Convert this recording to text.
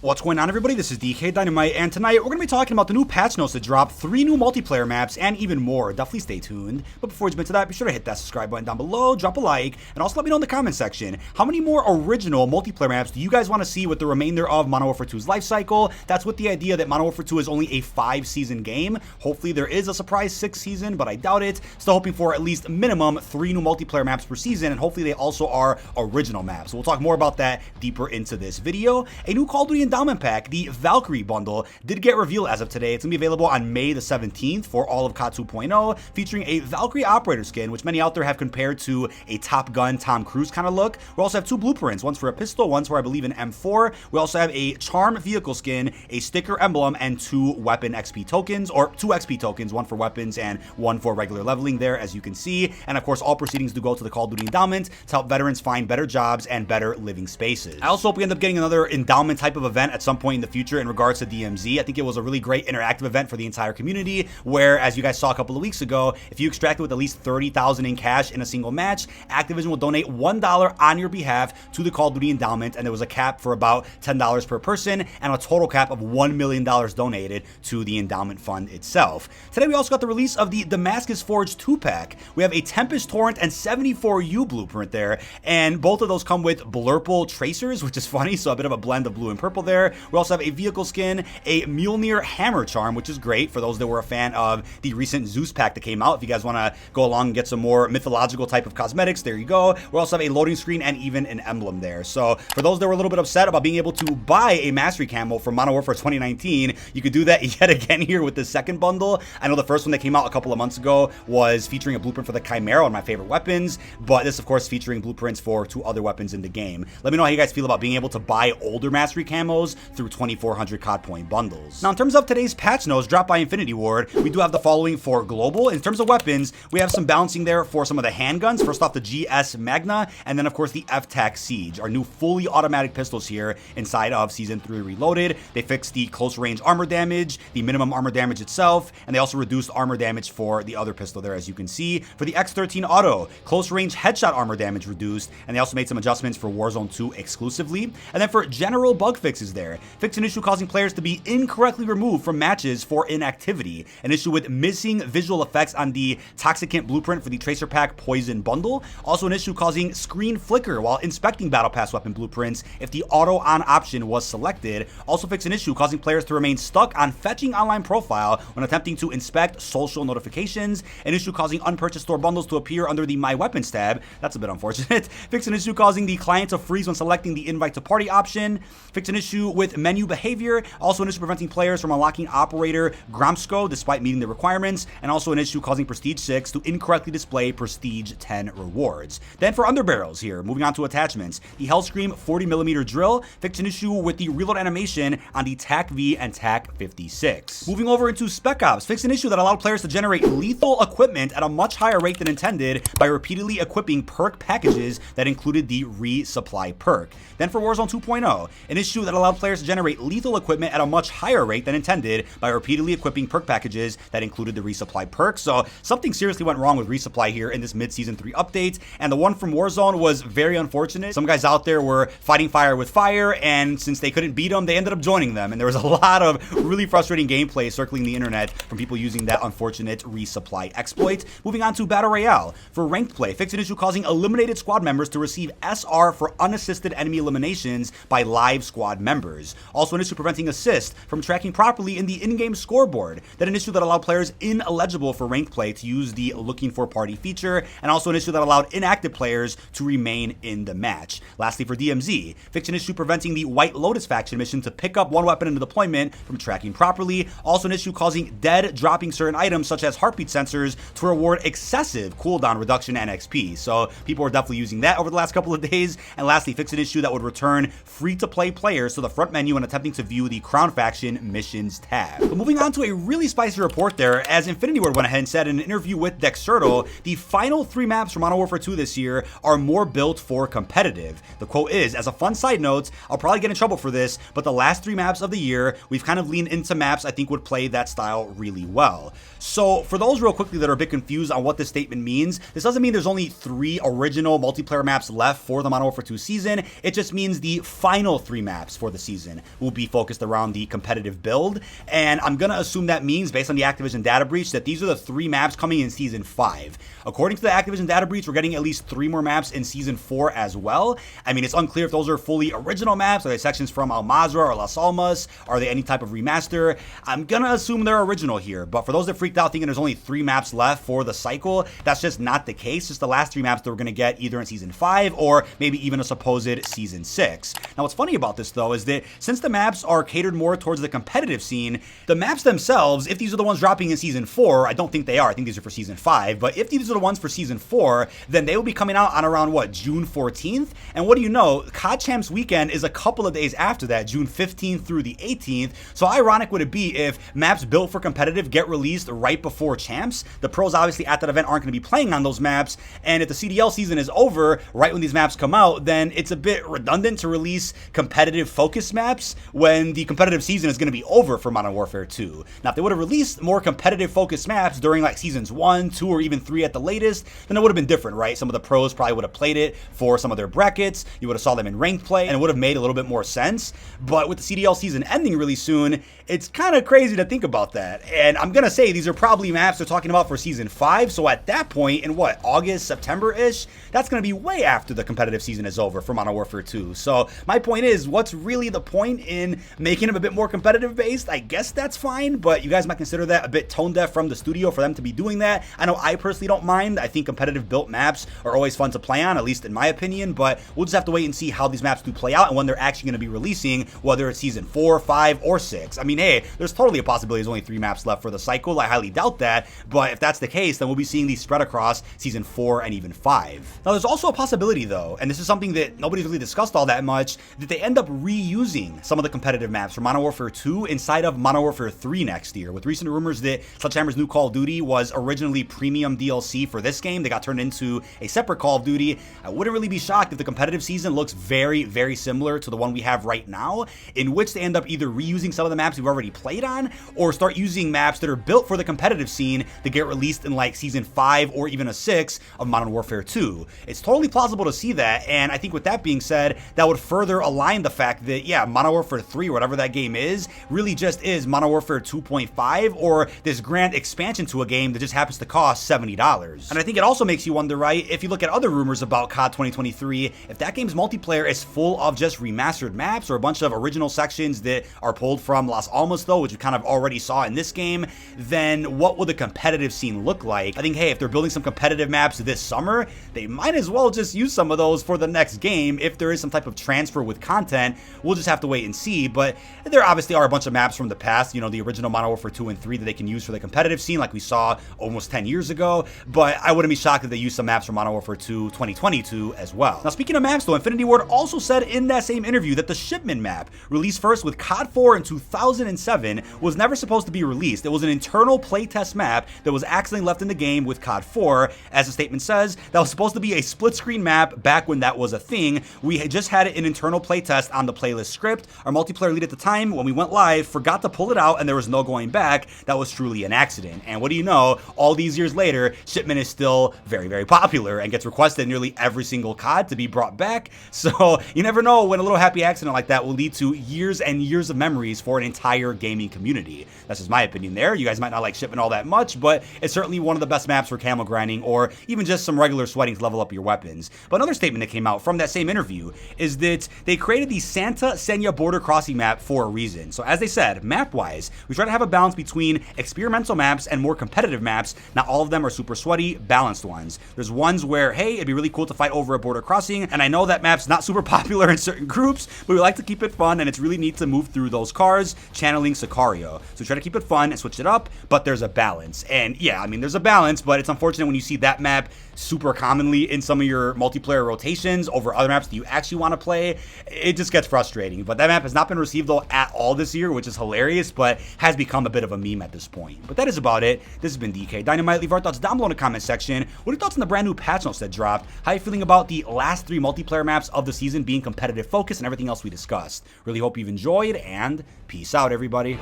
What's going on, everybody? This is dkdynamite, and tonight we're going to be talking about the new patch notes that dropped, 3 new multiplayer maps, and even more. Definitely stay tuned. But before we jump into that, be sure to hit that subscribe button down below, drop a like, and also let me know in the comment section, how many more original multiplayer maps do you guys want to see with the remainder of Modern Warfare 2's life cycle? That's with the idea that Modern Warfare 2 is only a 5-season game. Hopefully there is a surprise 6th season, but I doubt it. Still hoping for at least minimum 3 new multiplayer maps per season, and hopefully they also are original maps. So we'll talk more about that deeper into this video. A new Call of Duty Endowment Pack, the Valkyrie bundle, did get revealed as of today. It's going to be available on May the 17th for all of COD 2.0, featuring a Valkyrie operator skin, which many out there have compared to a Top Gun Tom Cruise kind of look. We also have 2 blueprints, one's for a pistol, one's for, I believe, an M4. We also have a charm vehicle skin, a sticker emblem, and 2 weapon XP tokens, or 2 XP tokens, one for weapons and one for regular leveling there, as you can see. And of course, all proceedings do go to the Call of Duty Endowment to help veterans find better jobs and better living spaces. I also hope we end up getting another endowment type of event at some point in the future in regards to DMZ. I think it was a really great interactive event for the entire community, where, as you guys saw a couple of weeks ago, if you extracted with at least 30,000 in cash in a single match, Activision will donate $1 on your behalf to the Call of Duty Endowment, and there was a cap for about $10 per person and a total cap of $1 million donated to the endowment fund itself. Today we also got the release of the Damascus Forge 2-pack. We have a Tempest Torrent and 74U blueprint there, and both of those come with blurple tracers, which is funny, so a bit of a blend of blue and purple there. We also have a vehicle skin, a Mjolnir hammer charm, which is great for those that were a fan of the recent Zeus pack that came out. If you guys want to go along and get some more mythological type of cosmetics, there you go. We also have a loading screen and even an emblem there. So for those that were a little bit upset about being able to buy a mastery camo from Modern Warfare 2019, you could do that yet again here with the second bundle. I know the first one that came out a couple of months ago was featuring a blueprint for the Chimera, one of my favorite weapons, but this, of course, featuring blueprints for 2 other weapons in the game. Let me know how you guys feel about being able to buy older mastery camos through 2,400 COD point bundles. Now, in terms of today's patch notes dropped by Infinity Ward, we do have the following for global. In terms of weapons, we have some balancing there for some of the handguns. First off, the GS Magna, and then of course the F-Tac Siege, our new fully automatic pistols here inside of Season 3 Reloaded. They fixed the close range armor damage, the minimum armor damage itself, and they also reduced armor damage for the other pistol there, as you can see. For the X13 Auto, close range headshot armor damage reduced, and they also made some adjustments for Warzone 2 exclusively. And then for general bug fixes there, fixed an issue causing players to be incorrectly removed from matches for inactivity, an issue with missing visual effects on the Toxicant blueprint for the Tracer Pack Poison bundle, also an issue causing screen flicker while inspecting Battle Pass weapon blueprints if the auto on option was selected, also fixed an issue causing players to remain stuck on fetching online profile when attempting to inspect social notifications, an issue causing unpurchased store bundles to appear under the My Weapons tab, that's a bit unfortunate, fixed an issue causing the client to freeze when selecting the invite to party option, fixed an issue with menu behavior, also an issue preventing players from unlocking operator Gromsko despite meeting the requirements, and also an issue causing Prestige 6 to incorrectly display Prestige 10 rewards. Then for underbarrels here, moving on to attachments, the Hellscream 40mm drill fixed an issue with the reload animation on the TAC V and TAC 56. Moving over into Spec Ops, fixed an issue that allowed players to generate lethal equipment at a much higher rate than intended by repeatedly equipping perk packages that included the resupply perk. Then for Warzone 2.0, an issue that allowed players to generate lethal equipment at a much higher rate than intended by repeatedly equipping perk packages that included the resupply perk. So something seriously went wrong with resupply here in this mid-season 3 update, and the one from Warzone was very unfortunate. Some guys out there were fighting fire with fire, and since they couldn't beat them, they ended up joining them, and there was a lot of really frustrating gameplay circling the internet from people using that unfortunate resupply exploit. Moving on to Battle Royale. For ranked play, fixed an issue causing eliminated squad members to receive SR for unassisted enemy eliminations by live squad members. Also an issue preventing assist from tracking properly in the in-game scoreboard. Then an issue that allowed players ineligible for ranked play to use the looking for party feature, and also an issue that allowed inactive players to remain in the match. Lastly, for DMZ, fixed an issue preventing the White Lotus faction mission to pick up one weapon in deployment from tracking properly. Also an issue causing dead dropping certain items such as heartbeat sensors to reward excessive cooldown reduction and XP. So people were definitely using that over the last couple of days. And lastly, fixed an issue that would return free-to-play players to the front menu when attempting to view the Crown Faction Missions tab. But moving on to a really spicy report there, as Infinity Ward went ahead and said in an interview with Dexerto, the final 3 maps for Modern Warfare 2 this year are more built for competitive. The quote is, as a fun side note, I'll probably get in trouble for this, but the last 3 maps of the year, we've kind of leaned into maps I think would play that style really well. So for those real quickly that are a bit confused on what this statement means, this doesn't mean there's only 3 original multiplayer maps left for the Modern Warfare 2 season. It just means the final 3 maps for the season will be focused around the competitive build. And I'm going to assume that means, based on the Activision data breach, that these are the 3 maps coming in Season 5. According to the Activision data breach, we're getting at least 3 more maps in Season 4 as well. I mean, it's unclear if those are fully original maps. Are they sections from Al-Mazrah or Las Almas? Are they any type of remaster? I'm going to assume they're original here. But for those that freaked out thinking there's only 3 maps left for the cycle, that's just not the case. Just the last 3 maps that we're going to get either in Season 5 or maybe even a supposed Season 6. Now, what's funny about this, though, is that since the maps are catered more towards the competitive scene, the maps themselves, if these are the ones dropping in Season 4, I don't think they are. I think these are for Season 5. But if these are the ones for Season 4, then they will be coming out on around, what, June 14th? And what do you know? COD Champs Weekend is a couple of days after that, June 15th through the 18th. So how ironic would it be if maps built for competitive get released right before Champs? The pros, obviously, at that event aren't going to be playing on those maps. And if the CDL season is over right when these maps come out, then it's a bit redundant to release competitive focus maps when the competitive season is going to be over for Modern Warfare 2. Now, if they would have released more competitive focus maps during like Seasons 1, 2, or even 3 at the latest, then it would have been different, right? Some of the pros probably would have played it for some of their brackets. You would have saw them in ranked play, and it would have made a little bit more sense. But with the CDL season ending really soon, it's kind of crazy to think about that. And I'm going to say these are probably maps they're talking about for Season 5. So at that point, in what, August, September-ish, that's going to be way after the competitive season is over for Modern Warfare 2. So my point is, what's really the point in making them a bit more competitive based? I guess that's fine, but you guys might consider that a bit tone deaf from the studio for them to be doing that. I know I personally don't mind. I think competitive built maps are always fun to play on, at least in my opinion, but we'll just have to wait and see how these maps do play out and when they're actually going to be releasing, whether it's Season 4, 5, or 6. I mean, hey, there's totally a possibility there's only 3 maps left for the cycle. I highly doubt that, but if that's the case, then we'll be seeing these spread across Season 4 and even 5. Now, there's also a possibility, though, and this is something that nobody's really discussed all that much, that they end up reusing some of the competitive maps from Modern Warfare 2 inside of Modern Warfare 3 next year, with recent rumors that Sledgehammer's new Call of Duty was originally premium DLC for this game. They got turned into a separate Call of Duty. I wouldn't really be shocked if the competitive season looks very, very similar to the one we have right now, in which they end up either reusing some of the maps we've already played on, or start using maps that are built for the competitive scene that get released in like Season 5 or even a 6 of Modern Warfare 2. It's totally plausible to see that, and I think with that being said, that would further align the fact that, yeah, Modern Warfare 3, or whatever that game is, really just is Modern Warfare 2.5, or this grand expansion to a game that just happens to cost $70. And I think it also makes you wonder, right, if you look at other rumors about COD 2023, if that game's multiplayer is full of just remastered maps or a bunch of original sections that are pulled from Las Almas, though, which we kind of already saw in this game, then what would the competitive scene look like? I think, hey, if they're building some competitive maps this summer, they might as well just use some of those for the next game. If there is some type of transfer with content, we'll just have to wait and see. But there obviously are a bunch of maps from the past, you know, the original Modern Warfare 2 and 3 that they can use for the competitive scene, like we saw almost 10 years ago. But I wouldn't be shocked if they use some maps from Modern Warfare 2 2022 as well. Now, speaking of maps, though, Infinity Ward also said in that same interview that the Shipment map, released first with COD 4 in 2007, was never supposed to be released. It was an internal playtest map that was accidentally left in the game with COD 4. As the statement says, that was supposed to be a split-screen map back when that was a thing. We had just had it in internal playtest on the playlist script. Our multiplayer lead at the time, when we went live, forgot to pull it out, and there was no going back. That was truly an accident. And what do you know? All these years later, Shipment is still very, very popular and gets requested in nearly every single COD to be brought back. So you never know when a little happy accident like that will lead to years and years of memories for an entire gaming community. That's just my opinion there. You guys might not like Shipment all that much, but it's certainly one of the best maps for camel grinding or even just some regular sweating to level up your weapons. But another statement that came out from that same interview is that they created the Santa Sena border crossing map for a reason. So as they said, map-wise, we try to have a balance between experimental maps and more competitive maps. Not all of them are super sweaty, balanced ones. There's ones where, hey, it'd be really cool to fight over a border crossing, and I know that map's not super popular in certain groups, but we like to keep it fun, and it's really neat to move through those cars, channeling Sicario. So we try to keep it fun and switch it up, but there's a balance. And yeah, I mean, there's a balance, but it's unfortunate when you see that map super commonly in some of your multiplayer rotations over other maps that you actually want to play. It just gets frustrating. But that map has not been received though at all this year, which is hilarious, but has become a bit of a meme at this point. But that is about it. This has been dkdynamite. Leave our thoughts down below in the comment section. What are your thoughts on the brand new patch notes that dropped? How are you feeling about the last 3 multiplayer maps of the season being competitive focus and everything else we discussed? Really hope you've enjoyed, and peace out, everybody.